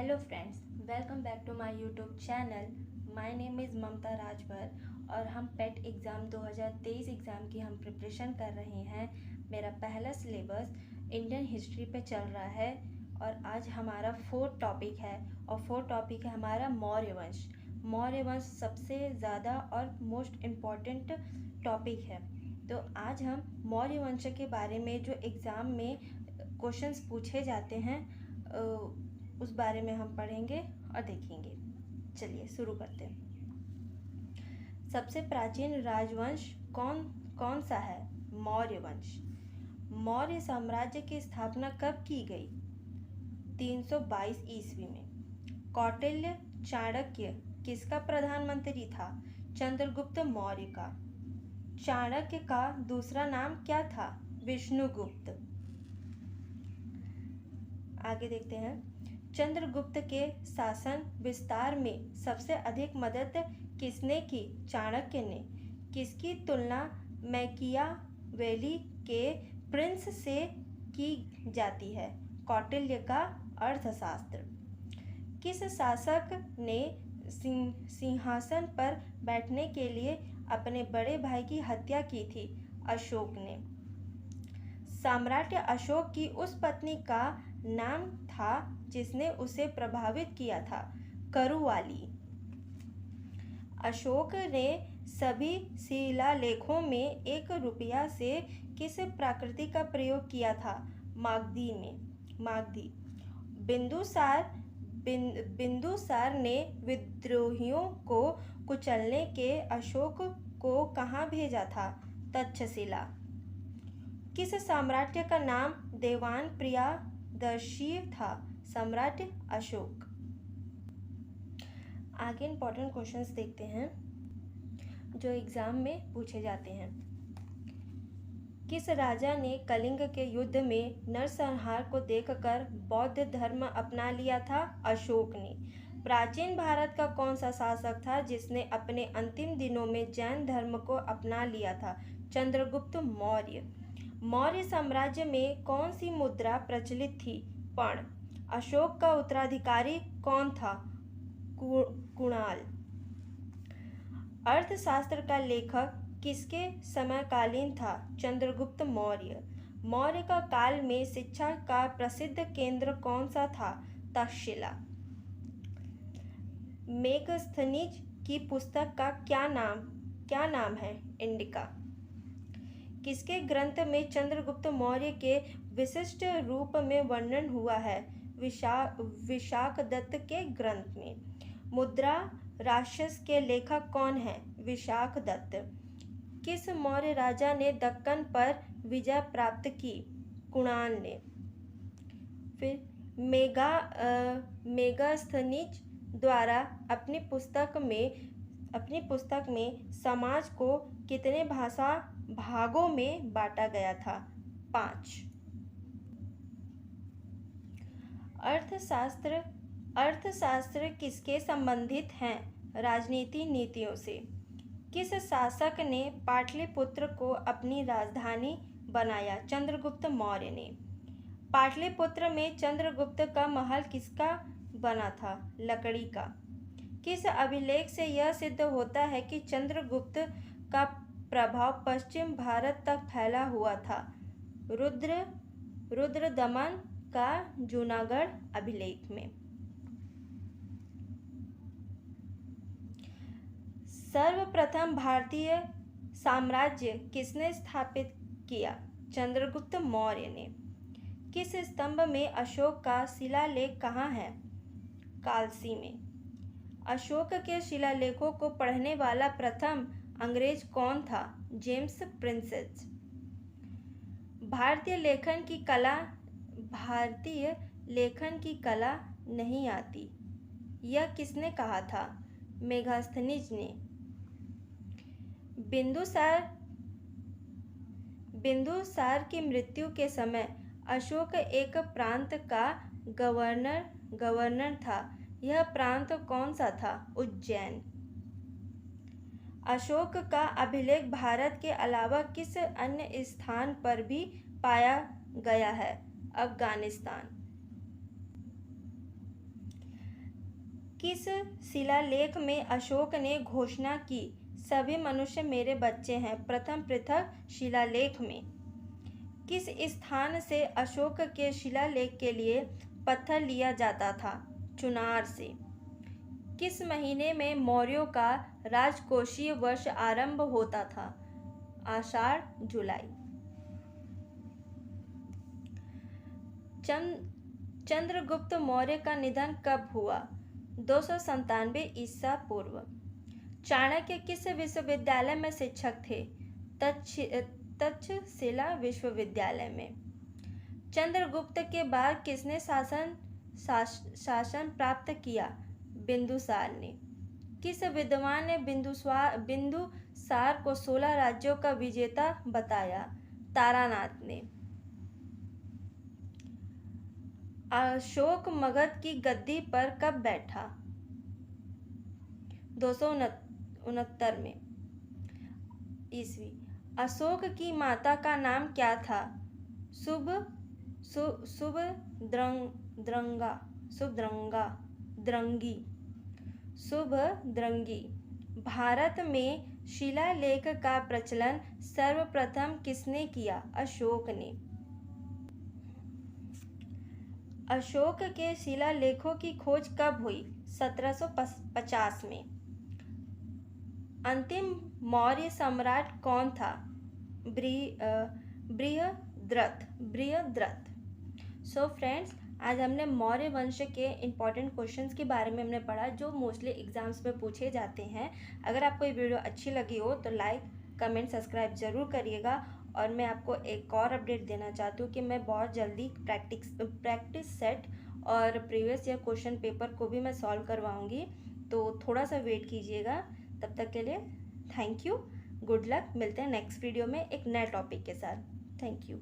Hello friends, welcome back to my YouTube channel. My name is Mamta Rajbhar और हम पेट exam 2023 exam की हम preparation कर रहे हैं। मेरा पहला सिलेबस इंडियन हिस्ट्री पे चल रहा है और आज हमारा फोर्थ टॉपिक है और फोर्थ टॉपिक है हमारा मौर्य वंश। मौर्य वंश सबसे ज़्यादा और मोस्ट इम्पॉर्टेंट टॉपिक है। तो आज हम मौर्य वंश के बारे में जो एग्ज़ाम में क्वेश्चंस पूछे जाते हैं उस बारे में हम पढ़ेंगे और देखेंगे। चलिए शुरू करते हैं। सबसे प्राचीन राजवंश कौन कौन सा है? मौर्य वंश। मौर्य साम्राज्य की स्थापना कब की गई? 322 ईस्वी में। कौटिल्य चाणक्य किसका प्रधानमंत्री था? चंद्रगुप्त मौर्य का। चाणक्य का दूसरा नाम क्या था? विष्णुगुप्त। आगे देखते हैं। चंद्रगुप्त के शासन विस्तार में सबसे अधिक मदद किसने की? चाणक्य ने। किसकी तुलना मैकियावेली के प्रिंस से की जाती है? कौटिल्य का अर्थशास्त्र। किस शासक ने सिंहासन पर बैठने के लिए अपने बड़े भाई की हत्या की थी? अशोक ने। सम्राट अशोक की उस पत्नी का नाम था जिसने उसे प्रभावित किया था? करुवाली। अशोक ने सभी शिलालेखों में 1 रुपया से किस प्राकृति का प्रयोग किया था? मागधी में। मागधी। बिंदुसार ने विद्रोहियों को कुचलने के अशोक को कहाँ भेजा था? तक्षशिला। किस साम्राज्य का नाम देवान प्रियदर्शी था? सम्राट अशोक। आगे इम्पोर्टेंट क्वेश्चंस देखते हैं जो एग्जाम में पूछे जाते हैं। किस राजा ने कलिंग के युद्ध में नरसंहार को देखकर बौद्ध धर्म अपना लिया था? अशोक ने। प्राचीन भारत का कौन सा शासक था जिसने अपने अंतिम दिनों में जैन धर्म को अपना लिया था? चंद्रगुप्त मौर्य। मौर्य साम्राज्य में कौन सी मुद्रा प्रचलित थी? पर्ण। अशोक का उत्तराधिकारी कौन था? कुणाल। अर्थशास्त्र का लेखक किसके समकालीन था? चंद्रगुप्त मौर्य। मौर्य का काल में शिक्षा का प्रसिद्ध केंद्र कौन सा था? तक्षशिला। मेगस्थनीज की पुस्तक का क्या नाम है? इंडिका। किसके ग्रंथ में चंद्रगुप्त मौर्य के विशिष्ट रूप में वर्णन हुआ है? विशाखदत्त के ग्रंथ में। मुद्रा राक्षस के लेखक कौन है? विशाखदत्त। किस मौर्य राजा ने दक्कन पर विजय प्राप्त की? कुणाल ने। फिर मेगास्थनीज द्वारा अपनी पुस्तक में समाज को कितने भागों में बांटा गया था? 5। अर्थशास्त्र किसके संबंधित हैं? राजनीति नीतियों से। किस शासक ने पाटलिपुत्र को अपनी राजधानी बनाया? चंद्रगुप्त मौर्य ने। पाटलिपुत्र में चंद्रगुप्त का महल किसका बना था? लकड़ी का। किस अभिलेख से यह सिद्ध होता है कि चंद्रगुप्त का प्रभाव पश्चिम भारत तक फैला हुआ था? रुद्रदमन का जूनागढ़ अभिलेख में। सर्वप्रथम भारतीय साम्राज्य किसने स्थापित किया? चंद्रगुप्त मौर्य ने। किस स्तंभ में अशोक का शिलालेख कहाँ है? कालसी में। अशोक के शिलालेखों को पढ़ने वाला प्रथम अंग्रेज कौन था? James princess. भारतीय लेखन की कला नहीं आती, यह किसने कहा था? मेगास्थनीज ने। बिंदुसार की मृत्यु के समय अशोक एक प्रांत का गवर्नर था। यह प्रांत कौन सा था? उज्जैन। अशोक का अभिलेख भारत के अलावा किस अन्य स्थान पर भी पाया गया है? अफगानिस्तान। किस शिलालेख में अशोक ने घोषणा की, सभी मनुष्य मेरे बच्चे हैं? प्रथम पृथक शिलालेख में। किस स्थान से अशोक के शिलालेख के लिए पत्थर लिया जाता था? चुनार से। किस महीने में मौर्यों का राजकोषीय वर्ष आरंभ होता था? आषाढ़ जुलाई। चंद्रगुप्त मौर्य का निधन कब हुआ? 297 ईसा पूर्व। चाणक्य किस विश्वविद्यालय में शिक्षक थे? तक्षशिला विश्वविद्यालय में। चंद्रगुप्त के बाद किसने शासन प्राप्त किया? बिंदुसार ने। किस विद्वान ने बिंदुसार को 16 राज्यों का विजेता बताया? तारानाथ ने। अशोक मगध की गद्दी पर कब बैठा? 269 में ईस्वी। अशोक की माता का नाम क्या था? शुभद्रंगी। भारत में शिलालेख का प्रचलन सर्वप्रथम किसने किया? अशोक ने। अशोक के शिलालेखों की खोज कब हुई? 1750 में। अंतिम मौर्य सम्राट कौन था? बृहद्रथ। सो फ्रेंड्स, आज हमने मौर्य वंश के इम्पॉर्टेंट क्वेश्चंस के बारे में हमने पढ़ा जो मोस्टली एग्जाम्स में पूछे जाते हैं। अगर आपको ये वीडियो अच्छी लगी हो तो लाइक, कमेंट, सब्सक्राइब ज़रूर करिएगा। और मैं आपको एक और अपडेट देना चाहती हूँ कि मैं बहुत जल्दी प्रैक्टिस सेट और प्रीवियस ईयर क्वेश्चन पेपर को भी मैं सॉल्व करवाऊँगी, तो थोड़ा सा वेट कीजिएगा। तब तक के लिए थैंक यू, गुड लक। मिलते हैं नेक्स्ट वीडियो में एक नए टॉपिक के साथ। Thank you.